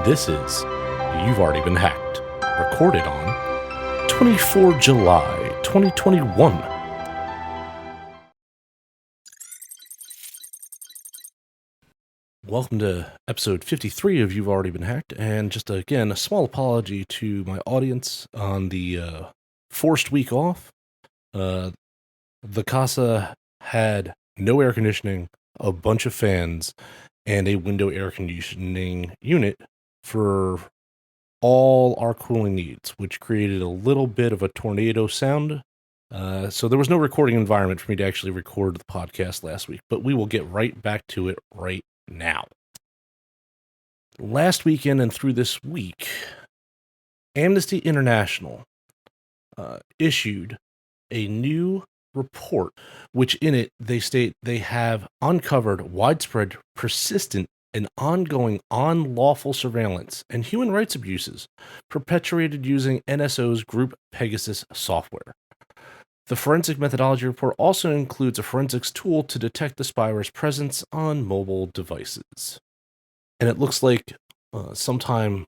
This is You've Already Been Hacked, recorded on 24 July 2021. Welcome to episode 53 of You've Already Been Hacked, and just again, a small apology to my audience on the forced week off. The casa had no air conditioning, a bunch of fans, and a window air conditioning unit for all our cooling needs, which created a little bit of a tornado sound. So there was no recording environment for me to actually record the podcast last week, but we will get right back to it right now. Last weekend and through this week, Amnesty International issued a new report, which in it they state they have uncovered widespread, persistent, and ongoing unlawful surveillance and human rights abuses perpetuated using NSO's Group Pegasus software. The forensic methodology report also includes a forensics tool to detect the spyware's presence on mobile devices. And it looks like sometime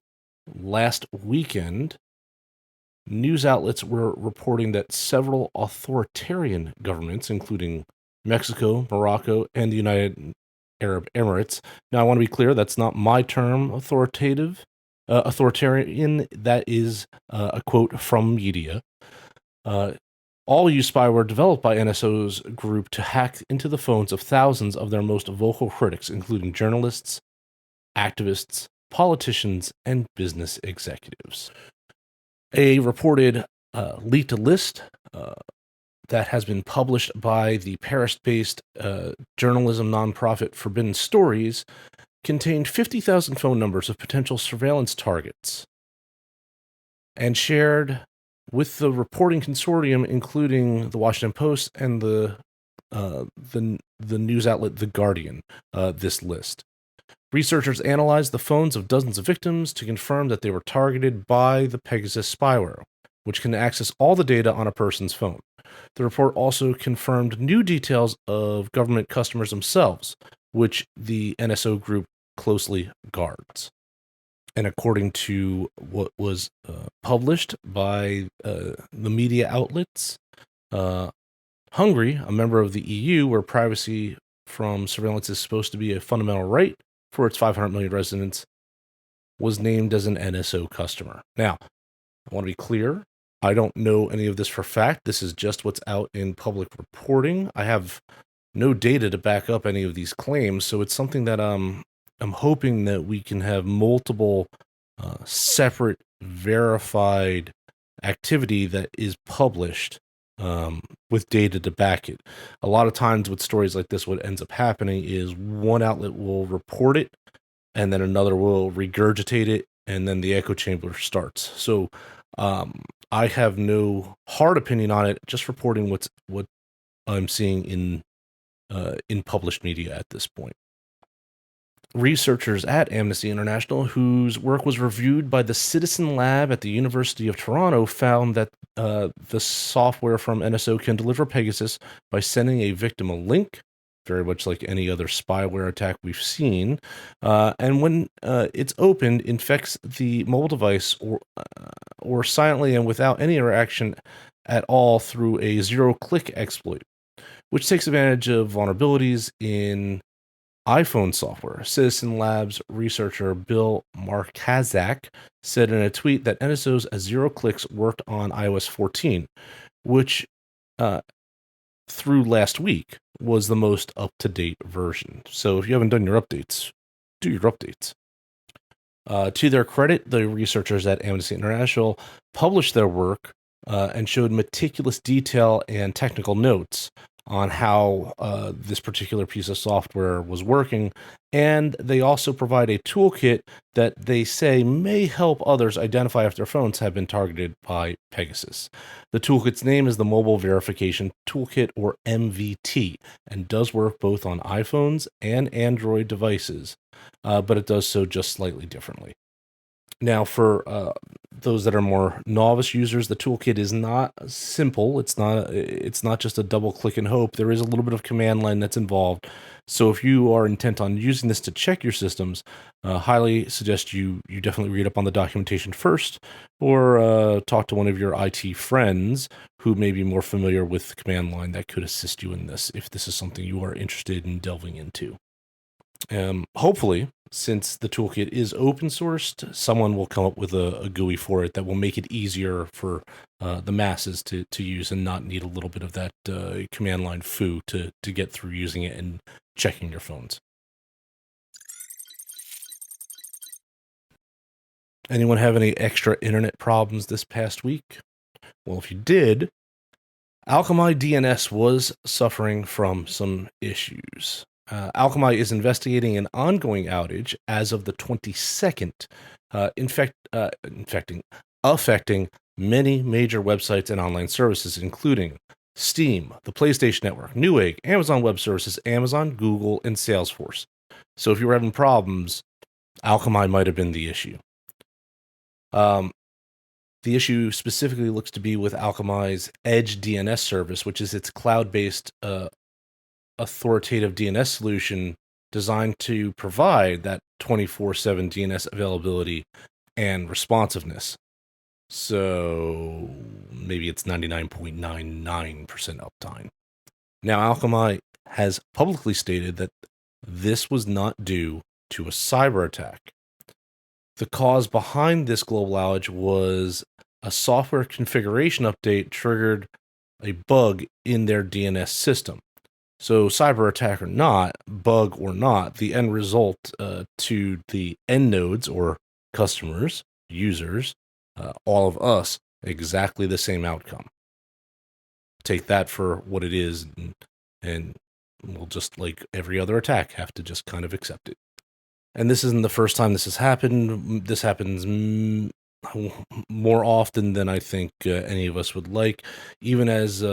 last weekend, news outlets were reporting that several authoritarian governments, including Mexico, Morocco, and the United Arab Emirates. Now, I want to be clear, that's not my term, authoritarian. That is a quote from media. All use spyware developed by NSO's group to hack into the phones of thousands of their most vocal critics, including journalists, activists, politicians, and business executives. A reported leaked list that has been published by the Paris-based journalism nonprofit Forbidden Stories contained 50,000 phone numbers of potential surveillance targets and shared with the reporting consortium, including the Washington Post and the news outlet The Guardian, this list. Researchers analyzed the phones of dozens of victims to confirm that they were targeted by the Pegasus spyware, which can access all the data on a person's phone. The report also confirmed new details of government customers themselves, which the NSO group closely guards. And according to what was published by the media outlets, Hungary, a member of the EU, where privacy from surveillance is supposed to be a fundamental right for its 500 million residents, was named as an NSO customer. Now, I want to be clear, I don't know any of this for fact. This is just what's out in public reporting. I have no data to back up any of these claims, so it's something that I'm hoping that we can have multiple separate verified activity that is published with data to back it. A lot of times with stories like this, what ends up happening is one outlet will report it and then another will regurgitate it, and then the echo chamber starts. So I have no hard opinion on it, just reporting what I'm seeing in published media at this point. Researchers at Amnesty International, whose work was reviewed by the Citizen Lab at the University of Toronto, found that the software from NSO can deliver Pegasus by sending a victim a link, very much like any other spyware attack we've seen, and when it's opened, infects the mobile device or silently and without any interaction at all through a zero-click exploit, which takes advantage of vulnerabilities in iPhone software. Citizen Labs researcher Bill Markazak said in a tweet that NSO's zero clicks worked on iOS 14, which through last week was the most up-to-date version. So if you haven't done your updates, do your updates. To their credit, the researchers at Amnesty International published their work and showed meticulous detail and technical notes on how this particular piece of software was working, and they also provide a toolkit that they say may help others identify if their phones have been targeted by Pegasus. The toolkit's name is the Mobile Verification Toolkit, or MVT, and does work both on iPhones and Android devices, but it does so just slightly differently. Now, for those that are more novice users, the toolkit is not simple. It's not just a double click and hope. There is a little bit of command line that's involved So if you are intent on using this to check your systems, highly suggest you definitely read up on the documentation first, or talk to one of your IT friends who may be more familiar with the command line that could assist you in this if this is something you are interested in delving into. Hopefully, since the toolkit is open sourced, someone will come up with a GUI for it that will make it easier for the masses to use and not need a little bit of that command line foo to get through using it and checking your phones. Anyone have any extra internet problems this past week? Well, if you did, Alchemy DNS was suffering from some issues. Alchemy is investigating an ongoing outage as of the 22nd, affecting many major websites and online services, including Steam, the PlayStation Network, Newegg, Amazon Web Services, Amazon, Google, and Salesforce. So if you were having problems, Alchemy might have been the issue. The issue specifically looks to be with Alchemy's Edge DNS service, which is its cloud-based authoritative DNS solution designed to provide that 24/7 DNS availability and responsiveness. So maybe it's 99.99% uptime. Now, Alchemy has publicly stated that this was not due to a cyber attack. The cause behind this global outage was a software configuration update triggered a bug in their DNS system. So cyber attack or not, bug or not, the end result to the end nodes or customers, users, all of us, exactly the same outcome. Take that for what it is, and we'll just, like every other attack, have to just kind of accept it. And this isn't the first time this has happened. This happens more often than I think any of us would like, even as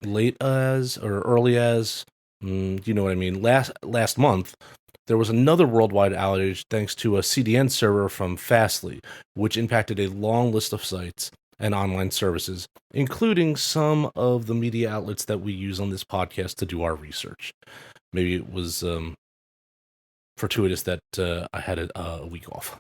late as or early as, you know what I mean. Last month, there was another worldwide outage thanks to a CDN server from Fastly, which impacted a long list of sites and online services, including some of the media outlets that we use on this podcast to do our research. Maybe it was fortuitous that I had a week off.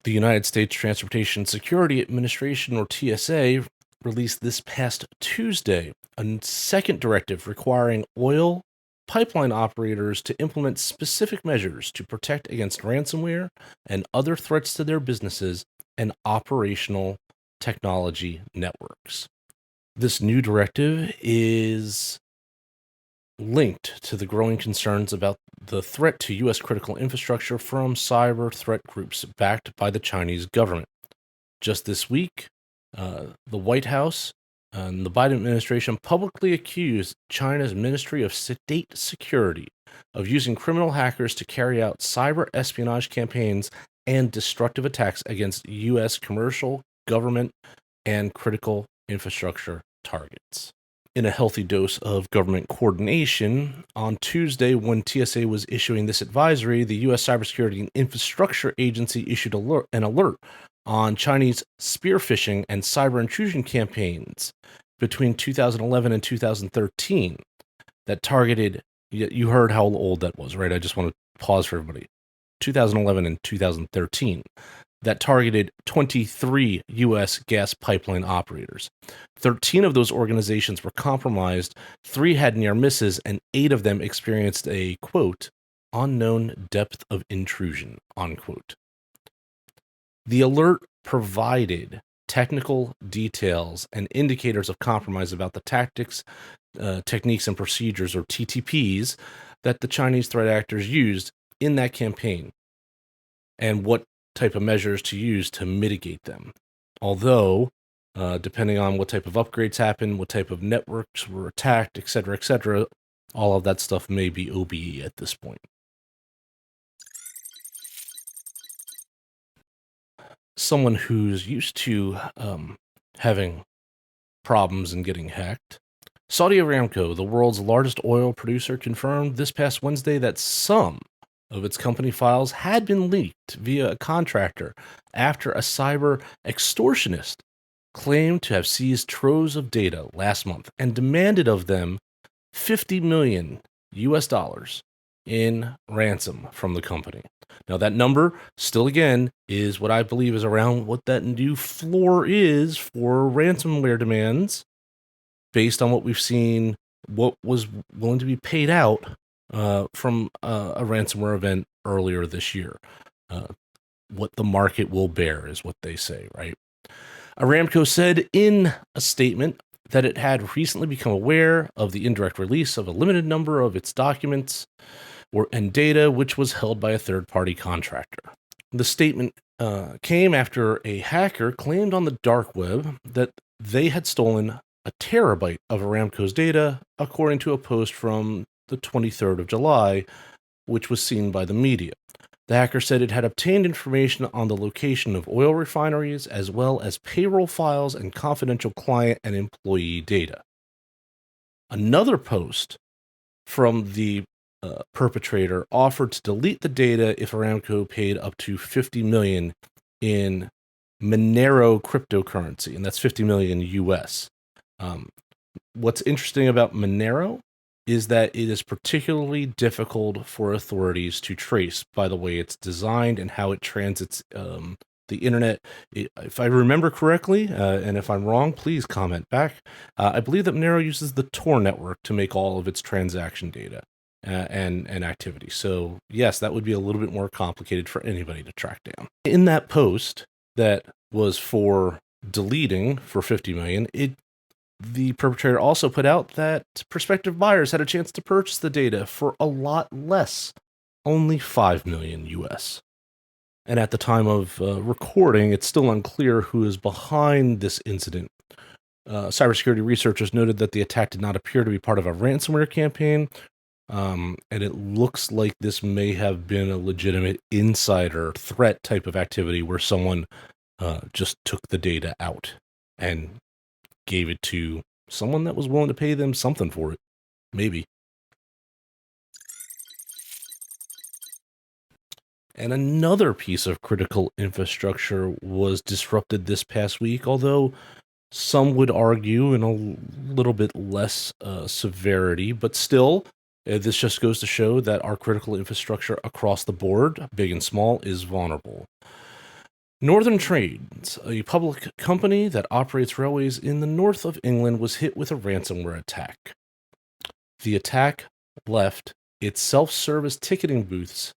The United States Transportation Security Administration, or TSA, released this past Tuesday a second directive requiring oil pipeline operators to implement specific measures to protect against ransomware and other threats to their businesses and operational technology networks. This new directive is linked to the growing concerns about the threat to U.S. critical infrastructure from cyber threat groups backed by the Chinese government. Just this week, the White House and the Biden administration publicly accused China's Ministry of State Security of using criminal hackers to carry out cyber espionage campaigns and destructive attacks against U.S. commercial, government, and critical infrastructure targets. In a healthy dose of government coordination, on Tuesday, when TSA was issuing this advisory, the U.S. Cybersecurity and Infrastructure Agency issued an alert on Chinese spear phishing and cyber intrusion campaigns between 2011 and 2013 that targeted, you heard how old that was, right? I just want to pause for everybody. 2011 and 2013. That targeted 23 U.S. gas pipeline operators. 13 of those organizations were compromised, 3 had near misses, and 8 of them experienced a, quote, unknown depth of intrusion, unquote. The alert provided technical details and indicators of compromise about the tactics, techniques, and procedures, or TTPs, that the Chinese threat actors used in that campaign, and what type of measures to use to mitigate them. Although, depending on what type of upgrades happened, what type of networks were attacked, etc., all of that stuff may be OBE at this point. Someone who's used to having problems and getting hacked, Saudi Aramco, the world's largest oil producer, confirmed this past Wednesday that some of its company files had been leaked via a contractor after a cyber extortionist claimed to have seized troves of data last month and demanded of them 50 million US dollars in ransom from the company. Now, that number still, again, is what I believe is around what that new floor is for ransomware demands based on what we've seen, what was willing to be paid out from a ransomware event earlier this year. What the market will bear is what they say, right? Aramco said in a statement that it had recently become aware of the indirect release of a limited number of its documents and data, which was held by a third-party contractor. The statement came after a hacker claimed on the dark web that they had stolen a terabyte of Aramco's data, according to a post from the 23rd of July, which was seen by the media. The hacker said it had obtained information on the location of oil refineries, as well as payroll files and confidential client and employee data. Another post from the perpetrator offered to delete the data if Aramco paid up to 50 million in Monero cryptocurrency, and that's 50 million US. What's interesting about Monero is that it is particularly difficult for authorities to trace by the way it's designed and how it transits the internet. If I remember correctly, and if I'm wrong, please comment back. I believe that Monero uses the Tor network to make all of its transaction data and activity. So yes, that would be a little bit more complicated for anybody to track down. In that post that was for deleting for 50 million, the perpetrator also put out that prospective buyers had a chance to purchase the data for a lot less, only 5 million US. And at the time of recording, it's still unclear who is behind this incident. Cybersecurity researchers noted that the attack did not appear to be part of a ransomware campaign, and it looks like this may have been a legitimate insider threat type of activity where someone just took the data out and gave it to someone that was willing to pay them something for it. Maybe. And another piece of critical infrastructure was disrupted this past week, although some would argue in a little bit less severity, but still, this just goes to show that our critical infrastructure across the board, big and small, is vulnerable. Northern Trades, a public company that operates railways in the north of England, was hit with a ransomware attack. The attack left its self-service ticketing booths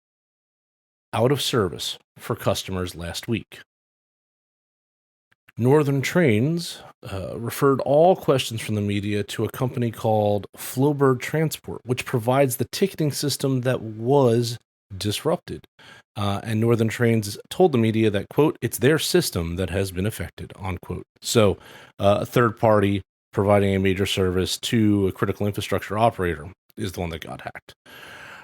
out of service for customers last week. Northern Trains referred all questions from the media to a company called Flowbird Transport, which provides the ticketing system that was disrupted. And Northern Trains told the media that, quote, it's their system that has been affected, unquote. So a third party providing a major service to a critical infrastructure operator is the one that got hacked.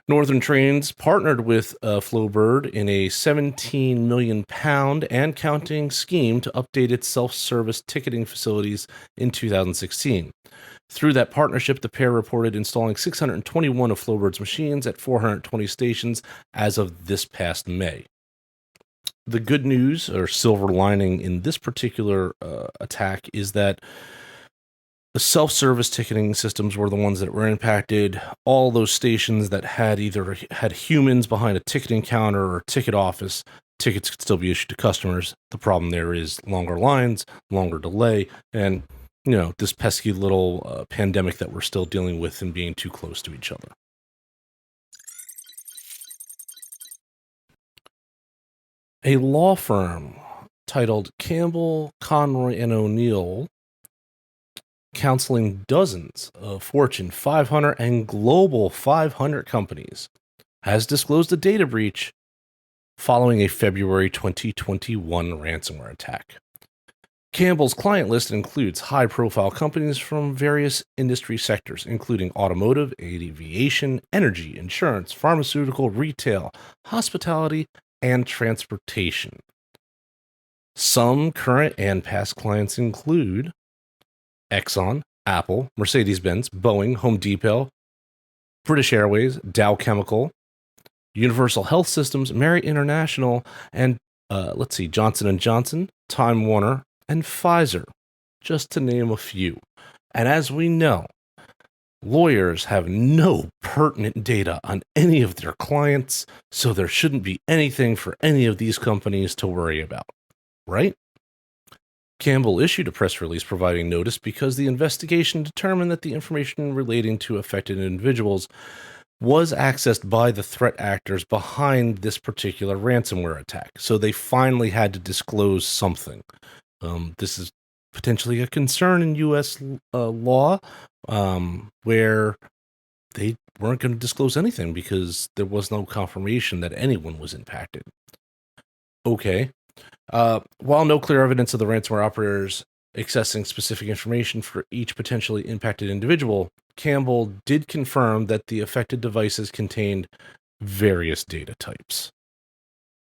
Northern Trains partnered with Flowbird in a £17 million and counting scheme to update its self-service ticketing facilities in 2016. Through that partnership, the pair reported installing 621 of Flowbird's machines at 420 stations as of this past May. The good news, or silver lining, in this particular attack is that the self-service ticketing systems were the ones that were impacted. All those stations that had either had humans behind a ticketing counter or ticket office, tickets could still be issued to customers. The problem there is longer lines, longer delay, and this pesky little pandemic that we're still dealing with and being too close to each other. A law firm titled Campbell, Conroy, and O'Neill, counseling dozens of Fortune 500 and Global 500 companies, has disclosed a data breach following a February 2021 ransomware attack. Campbell's client list includes high-profile companies from various industry sectors, including automotive, aviation, energy, insurance, pharmaceutical, retail, hospitality, and transportation. Some current and past clients include Exxon, Apple, Mercedes-Benz, Boeing, Home Depot, British Airways, Dow Chemical, Universal Health Systems, Marriott International, and Johnson & Johnson, Time Warner, and Pfizer. just to name a few. And as we know, lawyers have no pertinent data on any of their clients, so there shouldn't be anything for any of these companies to worry about, right? Campbell issued a press release providing notice because the investigation determined that the information relating to affected individuals was accessed by the threat actors behind this particular ransomware attack. So they finally had to disclose something. This is potentially a concern in U.S. law, where they weren't going to disclose anything because there was no confirmation that anyone was impacted. Okay. While no clear evidence of the ransomware operators accessing specific information for each potentially impacted individual, Campbell did confirm that the affected devices contained various data types.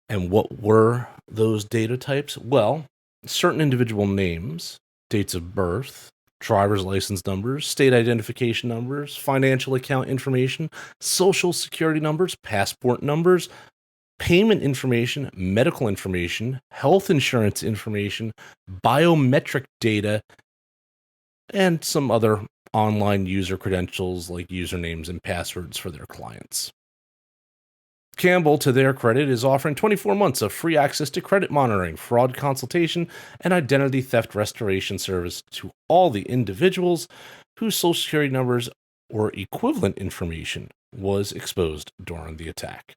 And what were those data types? Well, certain individual names, dates of birth, driver's license numbers, state identification numbers, financial account information, social security numbers, passport numbers, payment information, medical information, health insurance information, biometric data, and some other online user credentials like usernames and passwords for their clients. Campbell, to their credit, is offering 24 months of free access to credit monitoring, fraud consultation, and identity theft restoration service to all the individuals whose social security numbers or equivalent information was exposed during the attack.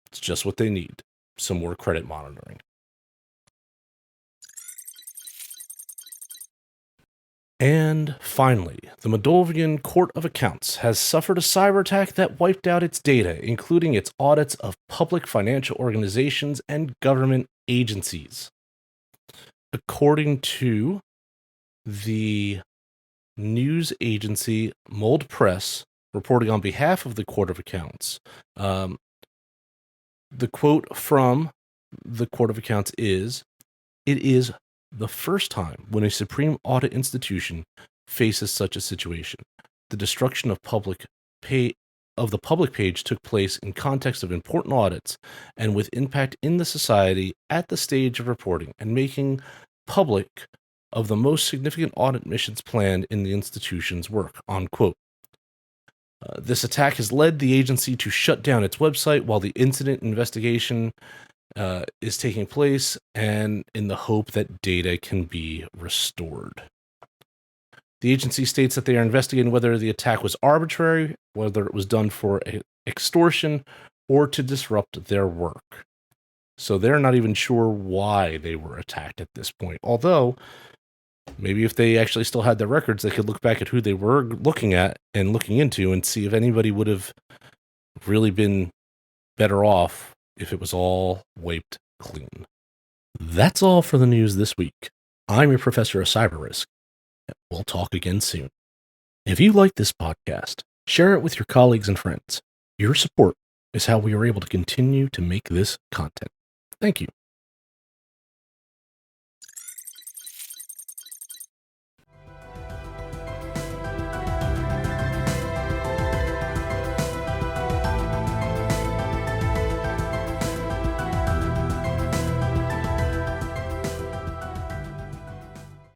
It's just what they need, some more credit monitoring. And finally, the Moldovan Court of Accounts has suffered a cyber attack that wiped out its data, including its audits of public financial organizations and government agencies. According to the news agency Mold Press, reporting on behalf of the Court of Accounts, the quote from the Court of Accounts is, "It is the first time when a supreme audit institution faces such a situation. The destruction of the public page took place in context of important audits and with impact in the society at the stage of reporting and making public of the most significant audit missions planned in the institution's work," unquote. This attack has led the agency to shut down its website while the incident investigation is taking place, and in the hope that data can be restored. The agency states that they are investigating whether the attack was arbitrary, whether it was done for extortion, or to disrupt their work. So they're not even sure why they were attacked at this point. Although, maybe if they actually still had their records, they could look back at who they were looking at and looking into and see if anybody would have really been better off if it was all wiped clean. That's all for the news this week. I'm your professor of cyber risk. We'll talk again soon. If you like this podcast, share it with your colleagues and friends. Your support is how we are able to continue to make this content. Thank you.